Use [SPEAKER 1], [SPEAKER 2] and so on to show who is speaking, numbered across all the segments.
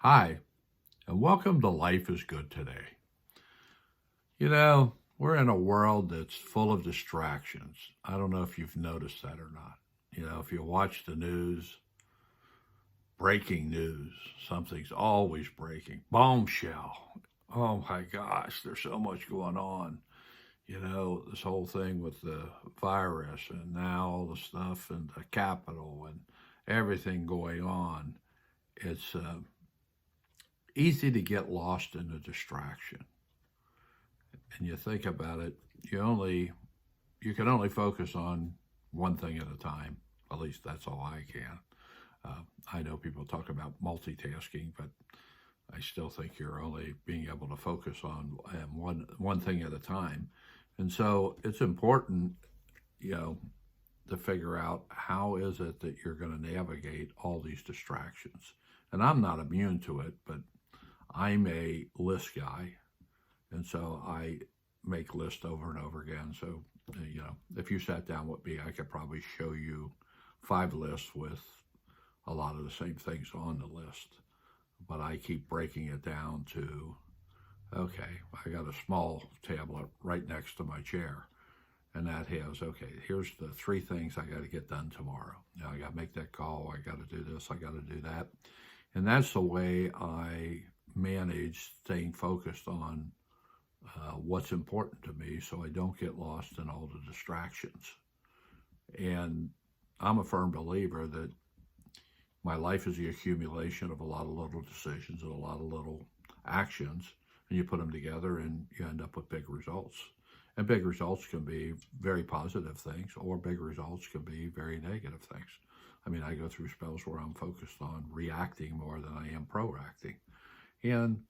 [SPEAKER 1] Hi, and welcome to Life is Good Today. We're in a world that's full of distractions. I don't know if you've noticed that or not. If you watch the news, breaking news, something's always breaking. Bombshell. Oh my gosh, there's so much going on. This whole thing with the virus and now all the stuff in the Capitol and everything going on. It's easy to get lost in the distraction. And you think about it, you can only focus on one thing at a time. At least that's all I can. I know people talk about multitasking, but I still think you're only being able to focus on one thing at a time. And so it's important, you know, to figure out how is it that you're going to navigate all these distractions. And I'm not immune to it, but I'm a list guy, and so I make lists over and over again. So, if you sat down with me, I could probably show you 5 lists with a lot of the same things on the list. But I keep breaking it down to, okay, I got a small tablet right next to my chair. And that has, okay, here's the 3 things I got to get done tomorrow. I got to make that call. I got to do this. I got to do that. And that's the way I manage staying focused on what's important to me so I don't get lost in all the distractions. And I'm a firm believer that my life is the accumulation of a lot of little decisions and a lot of little actions, and you put them together and you end up with big results. And big results can be very positive things, or big results can be very negative things. I mean, I go through spells where I'm focused on reacting more than I am proacting. And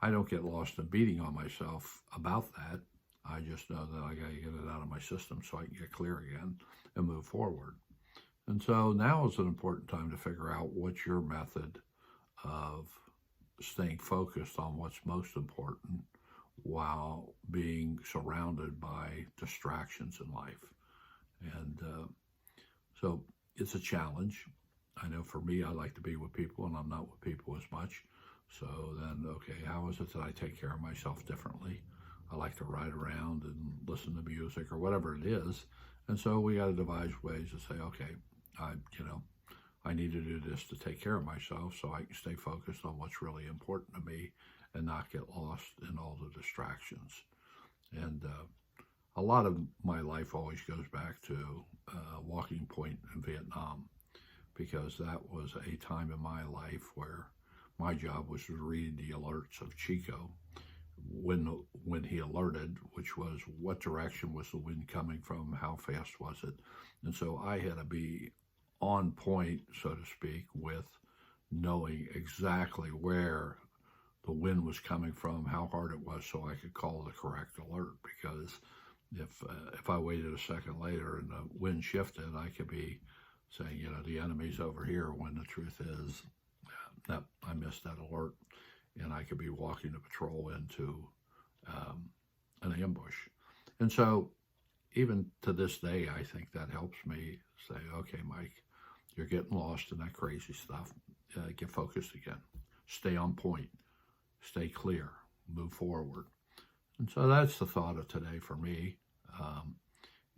[SPEAKER 1] I don't get lost in beating on myself about that. I just know that I got to get it out of my system so I can get clear again and move forward. And so now is an important time to figure out what's your method of staying focused on what's most important while being surrounded by distractions in life. And so it's a challenge. I know for me, I like to be with people and I'm not with people as much. So then, okay, how is it that I take care of myself differently? I like to ride around and listen to music or whatever it is. And so we got to devise ways to say, okay, I, you know, I need to do this to take care of myself so I can stay focused on what's really important to me and not get lost in all the distractions. And a lot of my life always goes back to Walking Point in Vietnam, because that was a time in my life where my job was to read the alerts of Chico when he alerted, which was what direction was the wind coming from, how fast was it. And so I had to be on point, so to speak, with knowing exactly where the wind was coming from, how hard it was, so I could call the correct alert. Because if I waited a second later and the wind shifted, I could be saying, the enemy's over here, when the truth is that I missed that alert, and I could be walking the patrol into an ambush. And so even to this day, I think that helps me say, okay, Mike, you're getting lost in that crazy stuff. Get focused again. Stay on point. Stay clear. Move forward. And so that's the thought of today for me.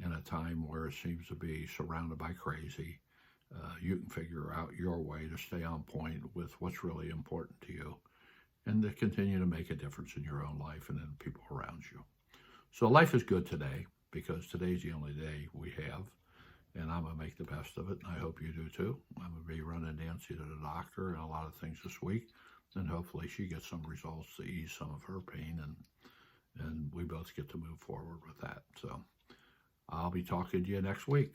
[SPEAKER 1] In a time where it seems to be surrounded by crazy, you can figure out your way to stay on point with what's really important to you and to continue to make a difference in your own life and in people around you. So life is good today, because today's the only day we have, and I'm going to make the best of it, and I hope you do too. I'm going to be running Nancy to the doctor and a lot of things this week, and hopefully she gets some results to ease some of her pain, and we both get to move forward with that. So I'll be talking to you next week.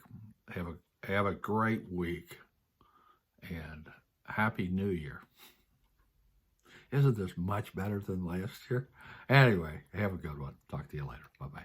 [SPEAKER 1] Have a great week, and Happy New Year. Isn't this much better than last year? Anyway, have a good one. Talk to you later. Bye-bye.